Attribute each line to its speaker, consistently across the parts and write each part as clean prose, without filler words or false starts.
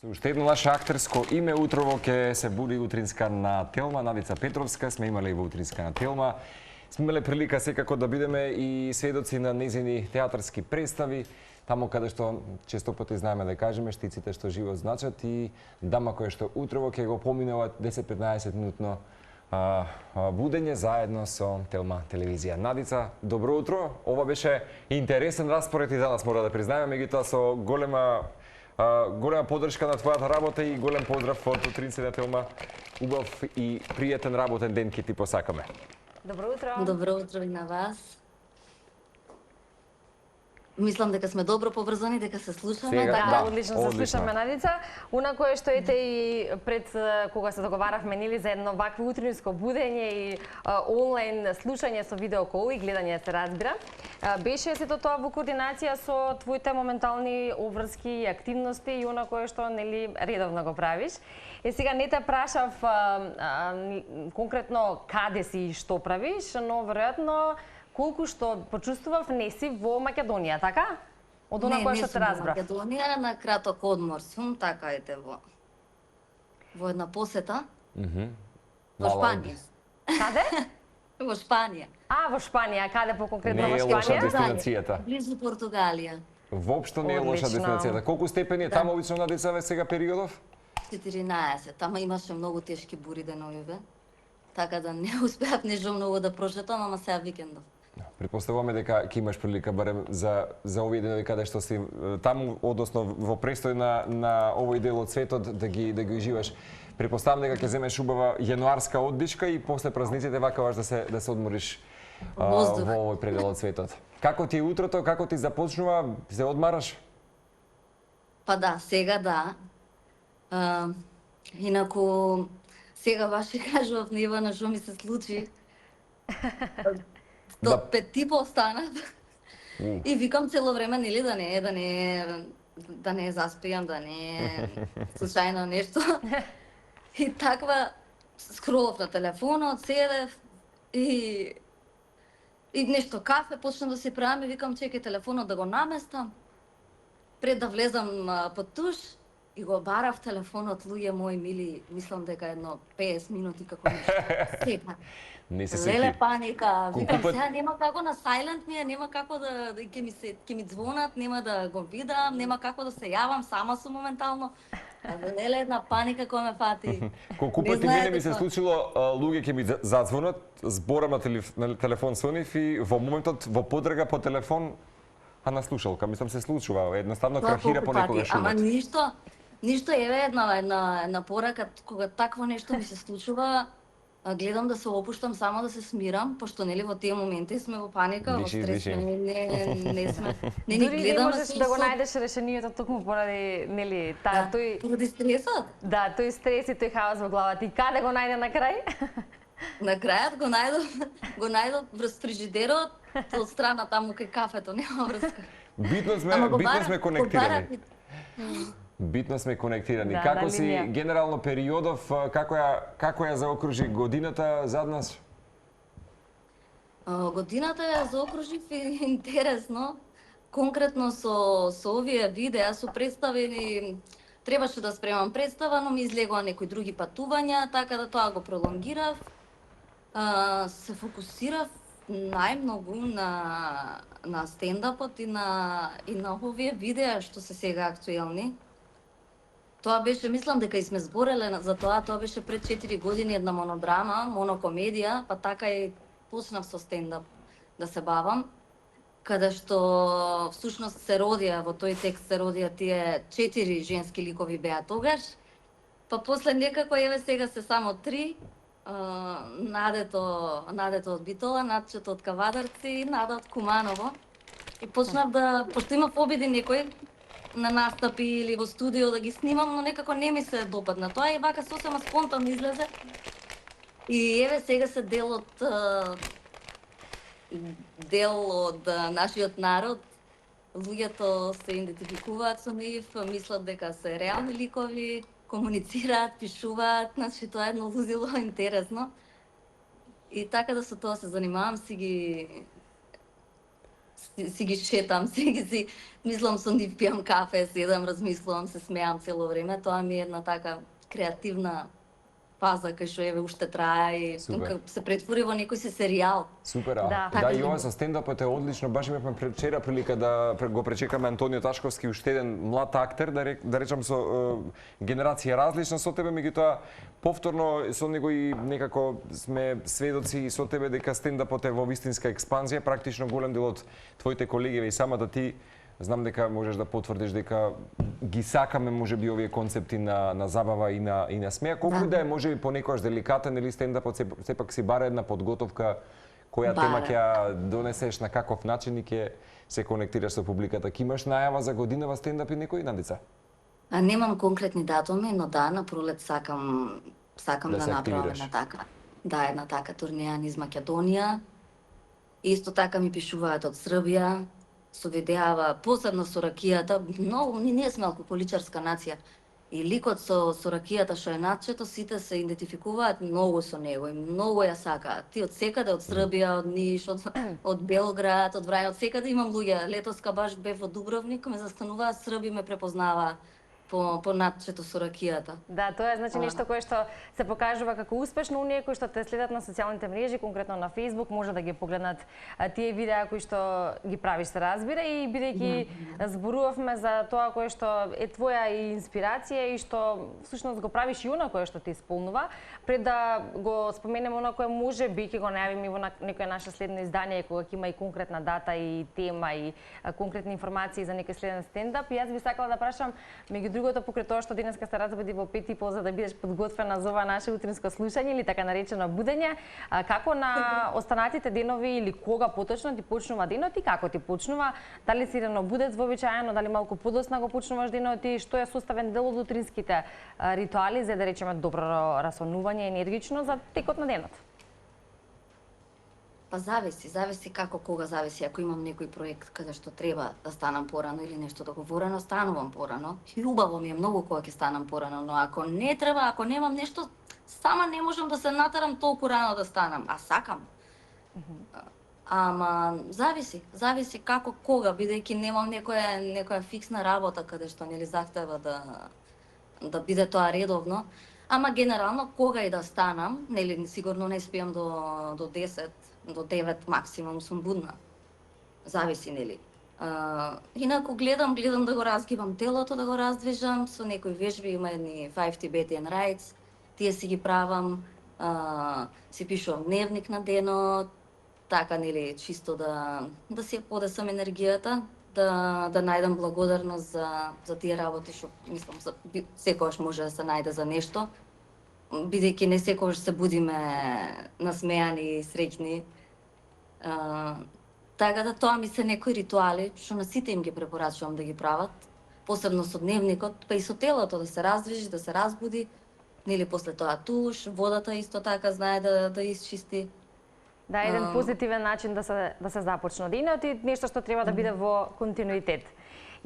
Speaker 1: Со уште едно наше актерско име утрово ќе се буди утринска на Телма. Надица Петровска сме имале и во утринска на Телма. Сме имале прилика секако да бидеме и сведоци на незини театарски представи, тамо каде што често пати знаеме да кажеме штиците што живот значат и дама која што утрово ќе го поминува 10-15 минутно будење заедно со Телма телевизија. Надица, добро утро. Ова беше интересен распоред и за нас, мора да признаеме, меѓутоа со голема поддршка на твојата работа и голем поздрав од утринци на Телма. Убав и пријатен работен ден ќе ти посакаме.
Speaker 2: Добро утро.
Speaker 3: Добро утро и на вас. Мислам дека сме добро поврзани, дека се слушаме.
Speaker 1: Сега,
Speaker 2: Да,
Speaker 1: да,
Speaker 2: одлично се
Speaker 1: одлично.
Speaker 2: слушаме, Надица. Унакое што ете и пред кога се договаравме нели за едно вакво утринско будење и онлайн слушање со видеокол и гледање се разбира. Беше сето тоа во координација со твоите моментални обврски и активности и онакое што нели редовно го правиш. Сега не те прашав конкретно каде си и што правиш, но веројатно колку што почувствував не си во Македонија, така? Од она кое што се разбрав.
Speaker 3: Не, не сум во Македонија, на краток одмор сум, така ете во една посета. Во Шпанија.
Speaker 2: Каде?
Speaker 3: Во Шпанија.
Speaker 2: Во Шпанија, каде по-конкретно
Speaker 1: Не
Speaker 2: во
Speaker 1: е лоша
Speaker 2: Шпанија?
Speaker 1: дестинацијата.
Speaker 3: Близу Португалија.
Speaker 1: Воопшто не е лоша
Speaker 2: Одлично.
Speaker 1: дестинацијата. Колку степени е таму обично на децаве сега периодов?
Speaker 3: 14. Тама имаше многу тешки бури деновиве. Така да не успеав нешто многу да прочетам, ама сега викендов.
Speaker 1: Предпоставуваме дека ќе имаш прилика барем за овие денови каде што си таму, односно во престој на овој дел од светот да ги уживаш. Предпоставам дека ќе земеш убава јануарска оддишка и после празниците вакаваш да се одмориш во овој предел од светот. Како ти е утрото, како ти започнува, се одмараш?
Speaker 3: Па да, сега да. Инаку, сега баш ќе кажував на Ивана што ми се случи.
Speaker 1: Да.
Speaker 3: Петти постанат. И викам цело време, нели, да не заспијам, да не случајно нешто. И таква скролов на телефонот, седев и нешто кафе почнам да си правам и викам чекај телефонот да го наместам. Пред да влезам под туш и го барав телефонот, луѓе мои мили, мислам дека едно 50 минути како нешто. Сега.
Speaker 1: Не се
Speaker 3: Леле
Speaker 1: сети.
Speaker 3: паника. Викам
Speaker 1: Колку
Speaker 3: сега нема како на silent ми е, нема како да ќе ми звонат, нема да го видам, нема како да се јавам, сама сум моментално. Леле една паника која ме фати.
Speaker 1: Колку
Speaker 3: Не
Speaker 1: пати мене
Speaker 3: знаете
Speaker 1: ми се
Speaker 3: тоа.
Speaker 1: случило луѓе ќе ми зазвонат, зборам на телефон со нив и во моментот во потрага по телефон на слушалка, мислам се случува, едноставно
Speaker 3: Тоа
Speaker 1: крахира
Speaker 3: колку пати,
Speaker 1: понекогаш
Speaker 3: ама
Speaker 1: шумот.
Speaker 3: ништо еве една порака кога такво нешто ми се случува, гледам да се опуштам само да се смирам, пошто нели во тие моменти сме во паника, во
Speaker 1: Виши,
Speaker 3: стрес,
Speaker 1: виши.
Speaker 3: не сме, не ни
Speaker 2: Дури не
Speaker 3: гледаме
Speaker 2: можеш да го најдеш решението токму поради нели тој
Speaker 3: поради стресот.
Speaker 2: тој стрес и тој хаос во главата. И каде го најде на крај?
Speaker 3: На крајот го најдов врз фрижидерот, од страна таму кај кафето, нема врска.
Speaker 1: Битно сме конектирани. Битно сме конектирани.
Speaker 2: Да,
Speaker 1: Како
Speaker 2: на
Speaker 1: си
Speaker 2: линија.
Speaker 1: генерално периодов, како ја заокружи годината зад нас?
Speaker 3: Годината ја заокружив и интересно. Конкретно со овие видеа, со представи, требаше да спремам представа, но ми излегоа некои други патувања, така да тоа го пролонгирав. Се фокусирав најмногу на стендапот и на овие видеа што се сега актуелни. Тоа беше, мислам дека и сме збореле за тоа беше пред 4 години една монодрама, монокомедија, па така и почнав со стендап да се бавам, каде што всушност се родија, во тој текст се родија тие 4 женски ликови беа тогаш, па после некако еве сега се само 3, Надето од Битола, Надчето од Кавадарци и Нада од Куманово. И почнав да, пошто имав обиди некој на настапи или во студио да ги снимам, но некако не ми се допадна тоа и вака сосема спонтанно излезе. И еве сега се дел од нашиот народ. Луѓето се идентификуваат со нив, мислат дека се реални ликови, комуницираат, пишуваат, значи тоа е едно лузило интересно. И така да со тоа се занимавам, си ги шетам, си мислам со нив, пијам кафе, седам, размислувам, се смеам цело време. Тоа ми е една така креативна фаза кај што еве уште трае и
Speaker 1: Супер.
Speaker 3: се претвори во некој си серијал.
Speaker 1: Супер,
Speaker 2: Да.
Speaker 1: да, и ова со стендапот е одлично. Баш имавме вчера прилика да го пречекаме Антонио Ташковски, уште еден млад актер, да речам со генерација различна со тебе, меѓутоа повторно со него и некако сме сведоци и со тебе дека стендапот е во вистинска експанзија, практично голем дел од твоите колеги и самата ти знам дека можеш да потврдиш дека ги сакаме можеби овие концепти на забава и на смеа. Колку да е можеби понекогаш деликатен или стендапот сепак си бара една подготовка која тема ќе ја донесеш на каков начин и ќе се конектираш со публиката. Ки имаш најава за годинава стендап и некој Нандица?
Speaker 3: Немам конкретни датуми, но да, на пролет сакам
Speaker 1: Да
Speaker 3: да
Speaker 1: се
Speaker 3: направам
Speaker 1: активираш.
Speaker 3: една така. Да, една така турнеја низ Македонија. Исто така ми пишуваат од Србија, со видеава, посебно со ракијата, многу, ние сме алкохоличарска нација. И ликот со ракијата што е начето, сите се идентификуваат многу со него и многу ја сакаат. Ти од секаде, од Србија, од Ниш, од Белград, од Враја, од секаде имам луѓе. Летоска баш бев во Дубровник, ме застануваа Срби, ме препознаваа по начето со ракијата.
Speaker 2: Да, тоа е значи нешто кое што се покажува како успешно оние кои што те следат на социјалните мрежи, конкретно на Facebook, може да ги погледнат тие видеа кои што ги правиш, се разбира, и бидејќи зборувавме за тоа кое што е твоја и инспирација и што всушност го правиш и она кое што ти исполнува, пред да го споменеме она кое може би ќе го најавиме во некое наше следно издание кога ќе има и конкретна дата и тема и конкретни информации за некој следен стендап. И јас би сакала да прашам, меѓу другото, покрај тоа што денеска се разбуди во 5:30 за да бидеш подготвена за ова наше утринско слушање или така наречено будење, како на останатите денови или кога поточно ти почнува денот и како ти почнува? Дали си ранобудец вообичаено, дали малку подосна го почнуваш денот и што е составен дел од утринските ритуали за да речеме добро расонување енергично за текот на денот?
Speaker 3: Па зависи како кога зависи. Ако имам некој проект каде што треба да станам порано или нешто договорено, станувам порано. И убаво ми е многу кога ќе станам порано, но ако не треба, ако немам нешто, сама не можам да се натерам толку рано да станам, а сакам. Ама зависи како кога, бидејќи немам некоја фиксна работа каде што нели захтева да биде тоа редовно. Ама генерално кога и да станам, нели сигурно не спиам до 10, до 9 максимум сум будна. Зависи, нели. Инаку гледам да го разгибам телото, да го раздвижам со некои вежби, има едни 5 Tibetan rites, тие си ги правам, си пишувам дневник на денот, така нели чисто да си подесам енергијата, да најдам благодарност за тие работи што мислам секогаш може да се најде за нешто, бидејќи не секогаш се будиме насмеани и среќни. Така да тоа ми се некои ритуали што на сите им ги препорачувам да ги прават, посебно со дневникот, па и со телото да се раздвижи, да се разбуди, нели после тоа туш, водата исто така знае да исчисти.
Speaker 2: Да, еден позитивен начин да се започне денот и нешто што треба да биде во континуитет.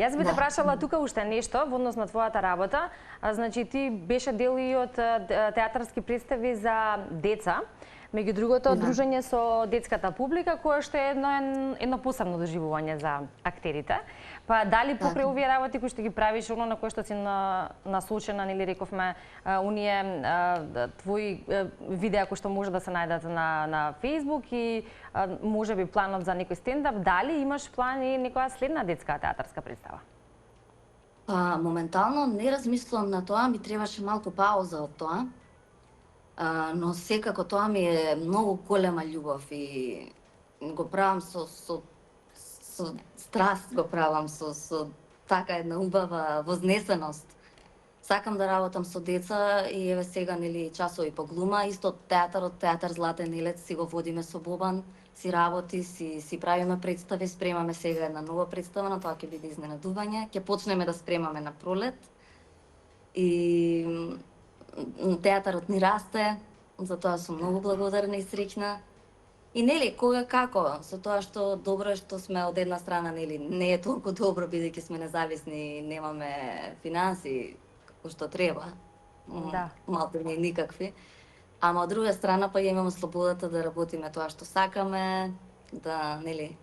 Speaker 2: Јас би те прашала тука уште нешто во однос на твојата работа. Значи ти беше дел и од театарски представи за деца. Меѓу другото, дружење со детската публика, кое што е едно посебно доживување за актерите. Па дали покрај овие работи кои што ги правиш, оно на кое што си насочена, нели рековме, оние твои видеа кои што може да се најдат на Facebook и може би планот за некој стендап, дали имаш план и некоја следна детска театарска представа?
Speaker 3: Па моментално не размислувам на тоа, ми требаше малку пауза од тоа. Но секако тоа ми е многу голема љубов и го правам со страст, го правам со така една убава вознесеност. Сакам да работам со деца и еве сега нели часови по глума, исто театар Златен елец си го водиме со Бобан, си работи, си правиме представи, спремаме сега една нова представа, на тоа ќе биде изненадување, ќе почнеме да спремаме на пролет. И театарот ни расте, за тоа сум многу благодарна и среќна. И нели кога како, со тоа што добро е што сме од една страна, нели не е толку добро бидејќи сме независни и немаме финанси како што треба.
Speaker 2: Да.
Speaker 3: Малку не никакви. Ама од друга страна па имаме слободата да работиме тоа што сакаме, да нели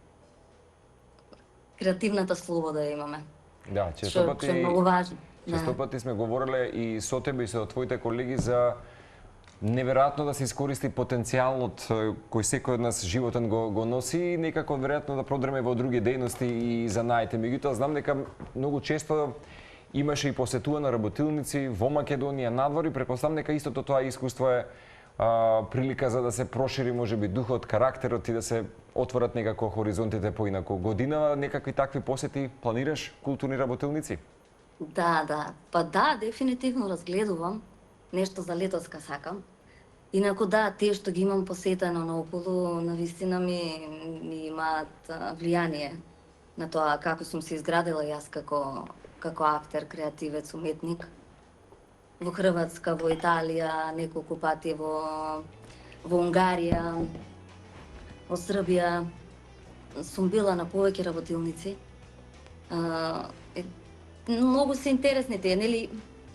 Speaker 3: креативната слобода ја имаме.
Speaker 1: Да,
Speaker 3: Што е многу важно.
Speaker 1: Често пати сме говореле и со тебе и со твоите колеги за неверојатно да се искористи потенцијалот кој секој од нас животен го носи и некако веројатно да продреме во други дејности и занаите. Меѓутоа знам дека многу често имаше и посетува на работилници во Македонија надвор и претпоставам дека истото тоа искуство е прилика за да се прошири можеби духот, карактерот и да се отворат некако хоризонтите поинаку. Годинава некакви такви посети планираш културни работилници?
Speaker 3: Да. Па да, дефинитивно разгледувам. Нешто за летоска сакам. Инаку да, тие што ги имам посетено наоколу, навистина ми имаат влијание на тоа како сум се изградила јас како актер, креативец, уметник. Во Хрватска, во Италија, неколку пати во Унгарија, во Србија. Сум била на повеќе работилници. Многу се интересни тие, нели?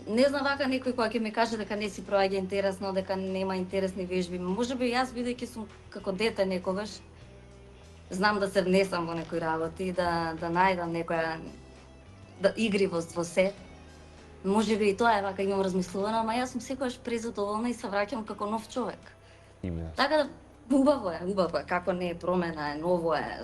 Speaker 3: Не знам вака некој кој ќе ми каже дека не си проаѓа интересно, дека нема интересни вежби. Можеби јас бидејќи сум како дете некогаш, знам да се внесам во некои работи, да најдам некоја игри во се. Можеби и тоа е вака имам размислувано, ама јас сум секогаш презадоволна и се враќам како нов човек.
Speaker 1: Именно.
Speaker 3: Така да убаво е, како не е промена, е ново е,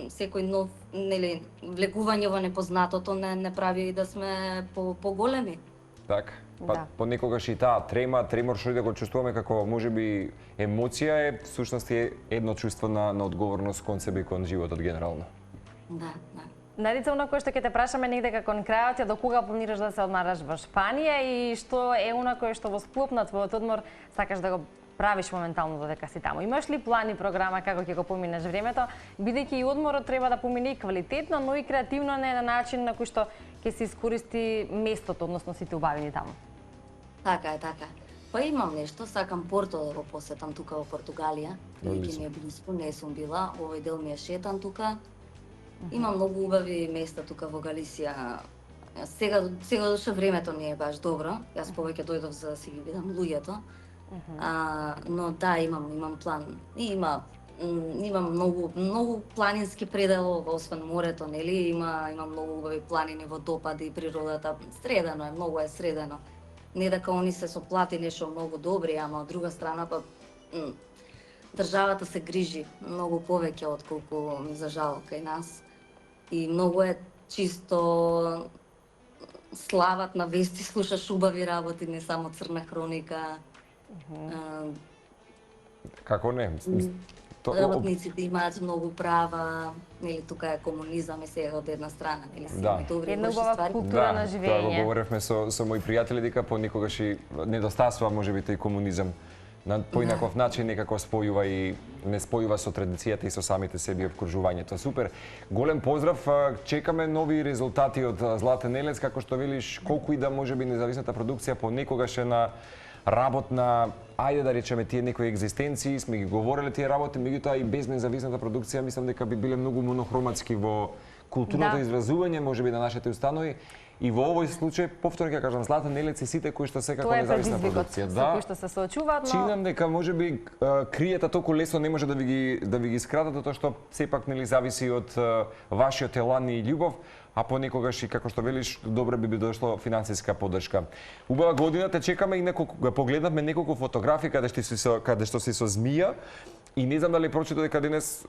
Speaker 3: секој нов, нели, влегување во непознатото не прави да сме поголеми.
Speaker 1: Така. Па
Speaker 2: Да.
Speaker 1: понекогаш и таа тремор што и да го чувствуваме како можеби емоција е всушност е едно чувство на одговорност кон себе и кон животот генерално.
Speaker 3: Да.
Speaker 2: Надица, она кој што ќе те прашаме негде кон крајот е до кога планираш да се одмараш во Шпанија и што е она кој што во склоп на твојот одмор сакаш да го правиш моментално додека си таму. Имаш ли план и програма како ќе го поминеш времето, бидејќи и одморот треба да помине и квалитетно, но и креативно на начин на кој што ќе се искористи местото, односно сите убавини таму?
Speaker 3: Така е. Па имам нешто, сакам Порто да го посетам тука во Португалија, бидејќи ми е близко, не сум била, овој дел ми е шетан тука. Има многу убави места тука во Галисија. Сега доше времето не е баш добро. Јас повеќе дојдов за да си ги видам луѓето. Но да, имам план. И имам многу планински предел, освен морето, нели? Има многу убави планини, водопади, природата. Средено е, многу е средено. Не дека они се со плати нешто многу добри, ама од друга страна па државата се грижи многу повеќе отколку за жал кај нас. И многу е чисто слават на вести, слушаш убави работи, не само црна хроника.
Speaker 1: Како не?
Speaker 3: Работниците имаат многу права, нели тука е комунизам и сега од една страна, нели се
Speaker 1: Да.
Speaker 3: добри
Speaker 2: Една
Speaker 3: лоши
Speaker 2: убава
Speaker 3: ствари.
Speaker 2: култура на
Speaker 1: Тоа го
Speaker 2: живење.
Speaker 1: говоревме со мои пријатели дека понекогаш и недостасува можеби тој комунизам на поинаков начин некако спојува и не спојува со традицијата и со самите себе и обкружувањето. Супер. Голем поздрав. Чекаме нови резултати од Златен Елец, како што велиш, колку и да можеби независната продукција понекогаш е на работ на, ајде да речеме, тие некои екзистенции, сме ги говореле тие работи, меѓутоа и без независната продукција мислам дека би биле многу монохроматски во културното изразување, можеби на нашите установи. И во овој случај, повторно ќе кажам, Златен Елец и сите кои што секако
Speaker 2: Тоа е
Speaker 1: независна
Speaker 2: предизвикот
Speaker 1: продукција.
Speaker 2: со кој што се соочуваат, но
Speaker 1: Чинам дека можеби криета толку лесно не може да ви ги скратат, затоа што сепак нели зависи од вашиот елан и љубов, а понекогаш и како што велиш, добро би дошло финансиска поддршка. Убава година те чекаме и погледнавме неколку фотографии каде што си со змија. И не знам дали прочитав дека денес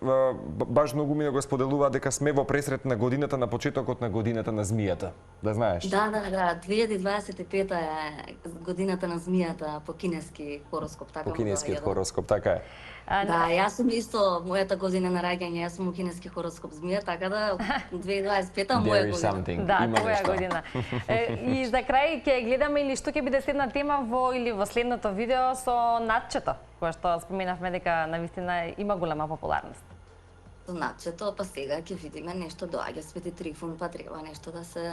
Speaker 1: баш многу ми го споделува дека сме во пресрет на годината, на почетокот на годината на змијата. Да знаеш?
Speaker 3: Да, 2025 е годината на змијата по кинески хороскоп, така.
Speaker 1: По кинескиот хороскоп, така е.
Speaker 3: Да, јас сум исто мојата година на раѓање, јас сум кинески хороскоп змија, така да 2025 моја година.
Speaker 2: Да,
Speaker 1: Има
Speaker 2: твоја
Speaker 1: нешто.
Speaker 2: година. И за крај ќе гледаме или што ќе биде следна тема во следното видео со натчето, кое што споменавме дека навистина има голема популарност.
Speaker 3: Натчето, па сега ќе видиме нешто доаѓа Свети Трифун, па треба нешто да се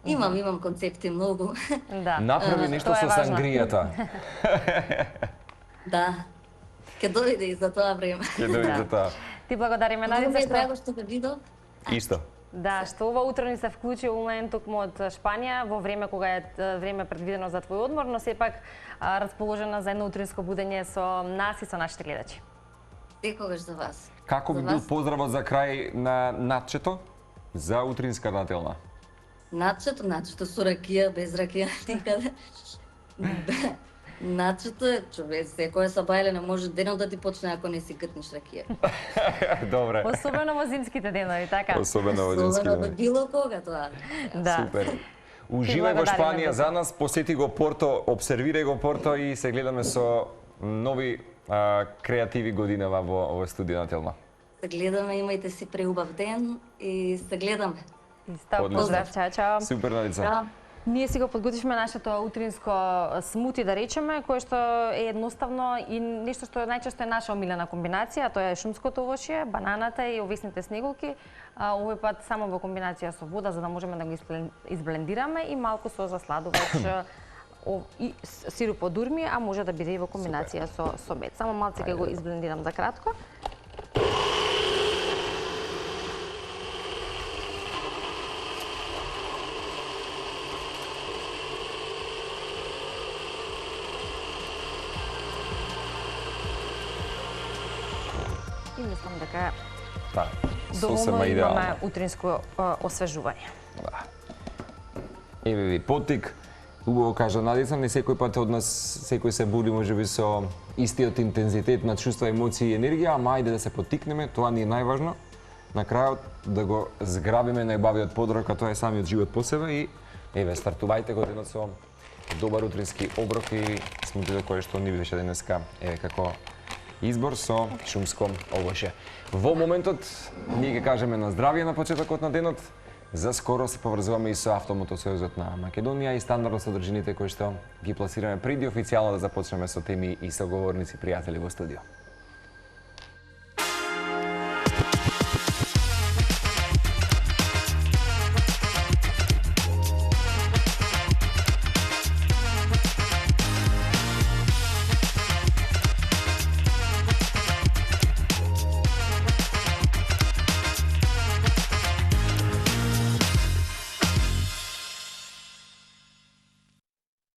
Speaker 3: имам концепти многу.
Speaker 2: Да.
Speaker 1: Направи нешто
Speaker 2: Тоа е
Speaker 1: со
Speaker 2: важно.
Speaker 1: сангријата.
Speaker 3: Да. Ќе дојде и за тоа време.
Speaker 1: Ќе дојде за тоа.
Speaker 2: Ти благодариме,
Speaker 3: Многу ми
Speaker 2: Надица,
Speaker 3: е
Speaker 2: што
Speaker 3: драго што ве видов.
Speaker 1: Исто.
Speaker 2: да, што ова утро ни се вклучи онлайн токму од Шпанија во време кога е време предвидено за твој одмор, но сепак расположена за едно утринско будење со нас и со нашите гледачи.
Speaker 3: Секогаш за вас.
Speaker 1: Како би
Speaker 3: За
Speaker 1: бил
Speaker 3: вас?
Speaker 1: поздравот за крај на натчето? за утринска на Телма?
Speaker 3: Начето со ракија, без ракија никаде. Начето е, човек, секоја сабајле не може денот да ти почне ако не си гртнеш ракија.
Speaker 1: Добре.
Speaker 2: Особено во зимските денови, така?
Speaker 1: Особено во зимски
Speaker 3: Особено
Speaker 1: денови.
Speaker 3: било кога тоа.
Speaker 2: Да.
Speaker 1: Супер. Уживај во
Speaker 2: благодариме
Speaker 1: Шпанија
Speaker 2: за
Speaker 1: за нас, посети го Порто, обсервирај го Порто и се гледаме со нови креативи годинава во студио на Телма.
Speaker 3: Се гледаме, имајте си преубав ден и се гледаме.
Speaker 2: Исто,
Speaker 1: Одлично.
Speaker 2: поздрав, чао, чао.
Speaker 1: Супер, Надица.
Speaker 3: Да.
Speaker 2: Ние си го подготвивме нашето утринско смути, да речеме, кое што е едноставно и нешто што најчесто е наша омилена комбинација, тоа е шумското овошје, бананата и овесните снеголки. Овој пат само во комбинација со вода, за да можеме да го изблендираме и малку со засладувач и сируп од урми, а може да биде и во комбинација со мед. Само малце ќе го изблендирам за кратко. И мислам дека
Speaker 1: Да.
Speaker 2: доволно
Speaker 1: Сосема идеално.
Speaker 2: имаме утринско освежување.
Speaker 1: Да. Еве ви потик. Убаво кажа Надица, не секој пат од нас, секој се буди можеби со истиот интензитет на чувства, емоции и енергија, ама ајде да се потикнеме, тоа ни е најважно. На крајот да го зграбиме најбавиот подорок, а тоа е самиот живот по себе и еве стартувајте го денот со добар утрински оброк и смутите кое што ни беше денеска еве како избор со шумско овошје. Во моментот ние ќе кажеме на здравје на почетокот на денот. За скоро се поврзуваме и со Автомотосојузот на Македонија и стандардно содржините кои што ги пласираме преди официјално да започнеме со теми и соговорници пријатели во студио.